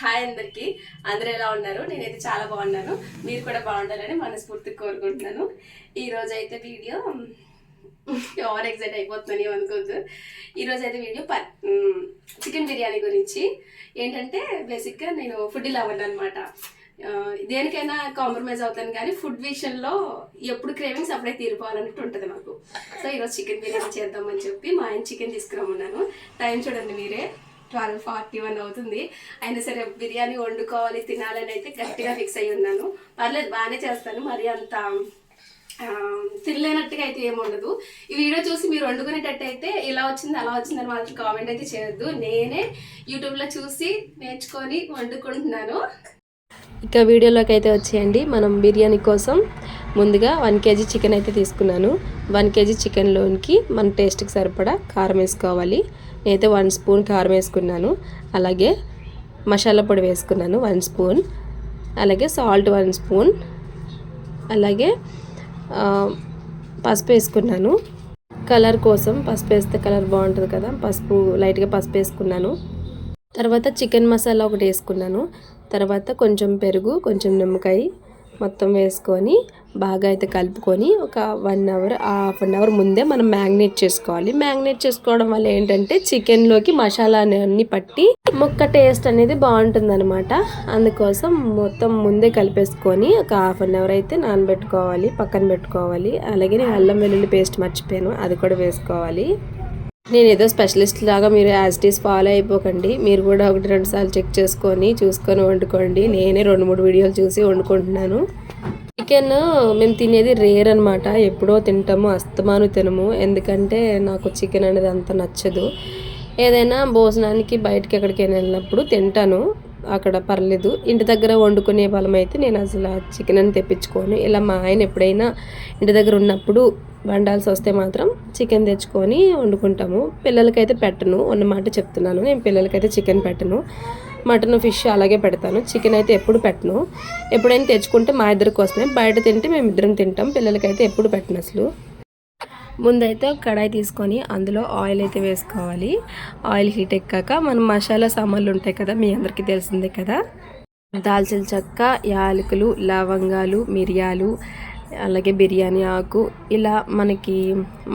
Hi అందరికి, అందరూ ఎలా ఉన్నారు? నేనైతే చాలా బాగున్నాను. మీరు కూడా బాగుండాలని మనస్ఫూర్తిగా కోరుకుంటున్నాను. ఈ రోజు అయితే వీడియో ఓవర్ ఎగ్జైట్ అయిపోతున్నాను అనుకోవద్దు. ఈరోజు అయితే వీడియో చికెన్ బిర్యానీ గురించి. ఏంటంటే బేసిక్గా నేను ఫుడ్ లవర్ అనమాట. దేనికైనా కాంప్రమైజ్ అవుతాను, కానీ ఫుడ్ విషయంలో ఎప్పుడు క్రేవింగ్స్ అప్పుడే తీరిపోవాలన్నట్టు ఉంటుంది నాకు. సో ఈరోజు చికెన్ బిర్యానీ చేద్దామని చెప్పి మా ఆయన చికెన్ తీసుకురమ్మన్నాను. టైం చూడండి మీరే, 12:41 అవుతుంది. అయినా సరే బిర్యానీ వండుకోవాలి, తినాలని అయితే గట్టిగా ఫిక్స్ అయ్యి ఉన్నాను. పర్లేదు, బాగానే చేస్తాను, మరి అంత తినలేనట్టుగా అయితే ఏముండదు. ఈ వీడియో చూసి మీరు వండుకునేటట్టు అయితే ఇలా వచ్చింది అలా వచ్చిందని మాత్రం కామెంట్ అయితే చేయొద్దు. నేనే యూట్యూబ్లో చూసి నేర్చుకొని వండుకుంటున్నాను. ఇక వీడియోలోకి అయితే వచ్చేయండి. మనం బిర్యానీ కోసం ముందుగా 1 kg చికెన్ అయితే తీసుకున్నాను. 1 kg చికెన్లోనికి మన టేస్ట్కి సరిపడా కారం వేసుకోవాలి. నేనైతే 1 స్పూన్ కారం వేసుకున్నాను. అలాగే మసాలా పొడి వేసుకున్నాను 1 స్పూన్. అలాగే సాల్ట్ 1 స్పూన్. అలాగే పసుపు వేసుకున్నాను. కలర్ కోసం పసుపు వేస్తే కలర్ బాగుంటుంది కదా, లైట్గా పసుపు వేసుకున్నాను. తర్వాత చికెన్ మసాలా ఒకటి వేసుకున్నాను. తర్వాత కొంచెం పెరుగు, కొంచెం నిమ్మకాయ మొత్తం వేసుకొని బాగా అయితే కలుపుకొని ఒక 1 అవర్, హాఫ్ అన్ అవర్ ముందే మనం మ్యాగ్నేట్ చేసుకోవాలి. మ్యాగ్నేట్ చేసుకోవడం వల్ల ఏంటంటే చికెన్లోకి మసాలా అన్నీ పట్టి ముక్క టేస్ట్ అనేది బాగుంటుంది అనమాట. అందుకోసం మొత్తం ముందే కలిపేసుకొని ఒక హాఫ్ అన్ అవర్ అయితే నానబెట్టుకోవాలి, పక్కన పెట్టుకోవాలి. అలాగే నేను అల్లం వెల్లుల్లి పేస్ట్ మర్చిపోయాను, అది కూడా వేసుకోవాలి. నేను ఏదో స్పెషలిస్ట్ లాగా మీరు యాజ్ ఇట్ ఈస్ ఫాలో అయిపోకండి. మీరు కూడా 1-2 సార్లు చెక్ చేసుకొని చూసుకొని వండుకోండి. నేనే 2-3 వీడియోలు చూసి వండుకుంటున్నాను. చికెన్ మేము తినేది రేర్ అనమాట. ఎప్పుడో తింటాము, అస్తమాను తినము. ఎందుకంటే నాకు చికెన్ అనేది అంత నచ్చదు. ఏదైనా భోజనానికి బయటకి ఎక్కడికైనా వెళ్ళినప్పుడు తింటాను, అక్కడ పర్లేదు. ఇంటి దగ్గర వండుకునే బలం అయితే నేను అసలు చికెన్ అని తెప్పించుకోను. ఇలా మా ఆయన ఎప్పుడైనా ఇంటి దగ్గర ఉన్నప్పుడు వండాల్సి వస్తే మాత్రం చికెన్ తెచ్చుకొని వండుకుంటాము. పిల్లలకైతే పెట్టను, ఉన్నమాట చెప్తున్నాను. నేను పిల్లలకైతే చికెన్ పెట్టను. మటన్, ఫిష్ అలాగే పెడతాను. చికెన్ అయితే ఎప్పుడు పెట్టను. ఎప్పుడైనా తెచ్చుకుంటే మా ఇద్దరి కోసమే, బయట తింటే మేమిద్దరం తింటాం. పిల్లలకైతే ఎప్పుడు పెట్టను అసలు. ముందైతే ఒక కడాయి తీసుకొని అందులో ఆయిల్ అయితే వేసుకోవాలి. ఆయిల్ హీట్ ఎక్కాక మనం మసాలా సామాన్లు ఉంటాయి కదా, మీ అందరికీ తెలిసిందే కదా. దాల్చిన చెక్క, యాలకులు, లవంగాలు, మిరియాలు, అలాగే బిర్యానీ ఆకు, ఇలా మనకి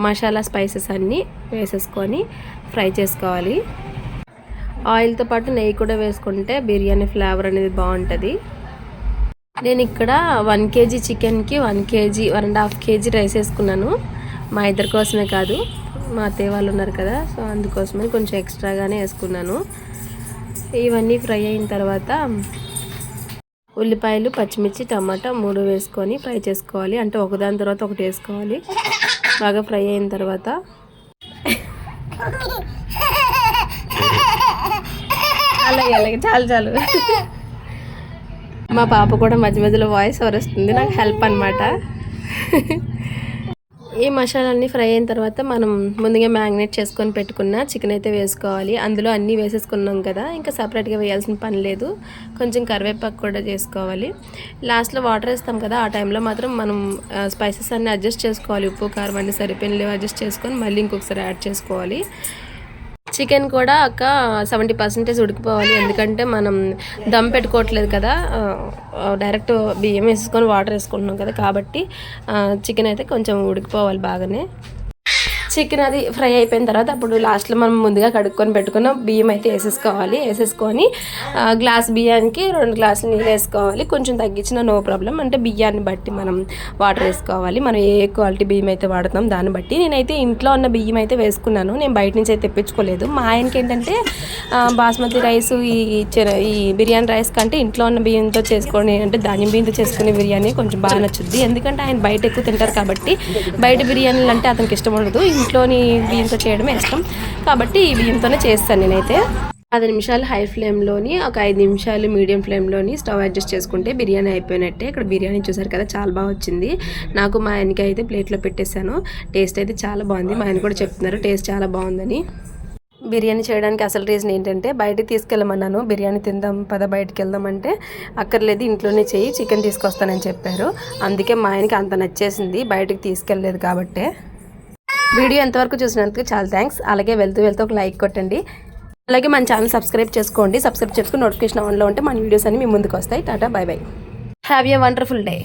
మసాలా స్పైసెస్ అన్నీ వేసేసుకొని ఫ్రై చేసుకోవాలి. ఆయిల్తో పాటు నెయ్యి కూడా వేసుకుంటే బిర్యానీ ఫ్లేవర్ అనేది బాగుంటుంది. నేను ఇక్కడ 1 kg చికెన్కి 1 kg, 1.5 kg రైస్ వేసుకున్నాను. మా ఇద్దరి కోసమే కాదు, మా అత్తయ్య వాళ్ళు ఉన్నారు కదా, సో అందుకోసమే కొంచెం ఎక్స్ట్రాగానే వేసుకున్నాను. ఇవన్నీ ఫ్రై అయిన తర్వాత ఉల్లిపాయలు, పచ్చిమిర్చి, టమాటా 3 వేసుకొని ఫ్రై చేసుకోవాలి. అంటే ఒకదాని తర్వాత ఒకటి వేసుకోవాలి. బాగా ఫ్రై అయిన తర్వాత అలాగే చాలు మా పాప కూడా మధ్య మధ్యలో వాయిస్ ఓవర్ వస్తుంది, నాకు హెల్ప్ అనమాట. ఈ మసాలాన్ని ఫ్రై అయిన తర్వాత మనం ముందుగా మ్యాగ్నేట్ చేసుకొని పెట్టుకున్న చికెన్ అయితే వేసుకోవాలి. అందులో అన్నీ వేసేసుకున్నాం కదా, ఇంకా సపరేట్గా వేయాల్సిన పని లేదు. కొంచెం కరివేపాకు కూడా చేసుకోవాలి. లాస్ట్లో వాటర్ వేస్తాం కదా, ఆ టైంలో మాత్రం మనం స్పైసెస్ అన్నీ అడ్జస్ట్ చేసుకోవాలి. ఉప్పు, కారం అన్నీ సరిపోయినవి అడ్జస్ట్ చేసుకొని మళ్ళీ ఇంకొకసారి యాడ్ చేసుకోవాలి. చికెన్ కూడా ఒక 70% ఉడికిపోవాలి. ఎందుకంటే మనం దమ్ పెట్టుకోవట్లేదు కదా, డైరెక్ట్ బియ్యం వేసుకొని వాటర్ వేసుకుంటున్నాం కదా, కాబట్టి చికెన్ అయితే కొంచెం ఉడికిపోవాలి బాగానే. చికెన్ అది ఫ్రై అయిపోయిన తర్వాత అప్పుడు లాస్ట్లో మనం ముందుగా కడుక్కొని పెట్టుకున్న బియ్యం అయితే వేసేసుకొని గ్లాస్ బియ్యానికి 2 గ్లాసులు నీళ్ళు వేసుకోవాలి. కొంచెం తగ్గించిన నో ప్రాబ్లం. అంటే బియ్యాన్ని బట్టి మనం వాటర్ వేసుకోవాలి. మనం ఏ క్వాలిటీ బియ్యం అయితే వాడుతాం దాన్ని బట్టి. నేనైతే ఇంట్లో ఉన్న బియ్యం అయితే వేసుకున్నాను, నేను బయట నుంచి అయితే తెప్పించుకోలేదు. మా ఆయనకి ఏంటంటే బాస్మతి రైస్, ఈ బిర్యానీ రైస్ కంటే ఇంట్లో ఉన్న బియ్యంతో చేసుకొని, అంటే ధాన్యం బియ్యంతో చేసుకునే బిర్యానీ కొంచెం బాగా నచ్చుద్ది. ఎందుకంటే ఆయన బయట ఎక్కువ తింటారు కాబట్టి బయట బిర్యానీలు అంటే అతనికి ఇష్టం ఉండదు. ఇంట్లోని బియ్యంతో చేయడమే ఇష్టం కాబట్టి ఈ బియ్యంతోనే చేస్తాను నేనైతే. 10 నిమిషాలు హై ఫ్లేమ్లోని, ఒక 5 నిమిషాలు మీడియం ఫ్లేమ్లోని స్టవ్ అడ్జస్ట్ చేసుకుంటే బిర్యానీ అయిపోయినట్టే. ఇక్కడ బిర్యానీ చూసారు కదా, చాలా బాగా వచ్చింది. నాకు మా ఆయనకి అయితే ప్లేట్లో పెట్టేశాను. టేస్ట్ అయితే చాలా బాగుంది. మా ఆయన కూడా చెప్తున్నారు టేస్ట్ చాలా బాగుందని. బిర్యానీ చేయడానికి అసలు రీజన్ ఏంటంటే, బయటకు తీసుకెళ్ళమన్నాను, బిర్యానీ తిందాం పద బయటికి వెళ్దామంటే అక్కర్లేదు ఇంట్లోనే చెయ్యి, చికెన్ తీసుకొస్తానని చెప్పారు. అందుకే మా ఆయనకి అంత నచ్చేసింది, బయటకు తీసుకెళ్ళలేదు కాబట్టే. వీడియో ఎంతవరకు చూసినందుకు చాలా థ్యాంక్స్. అలాగే వెళ్తూ ఒక లైక్ కొట్టండి. అలాగే మన ఛానల్ సబ్స్క్రైబ్ చేసుకోండి. సబ్స్క్రైబ్ చేసుకుని నోటిఫికేషన్ ఆన్లో ఉంటే మన వీడియోస్ అన్ని మీ ముందుకు వస్తాయి. Tata, by by. Have a wonderful day.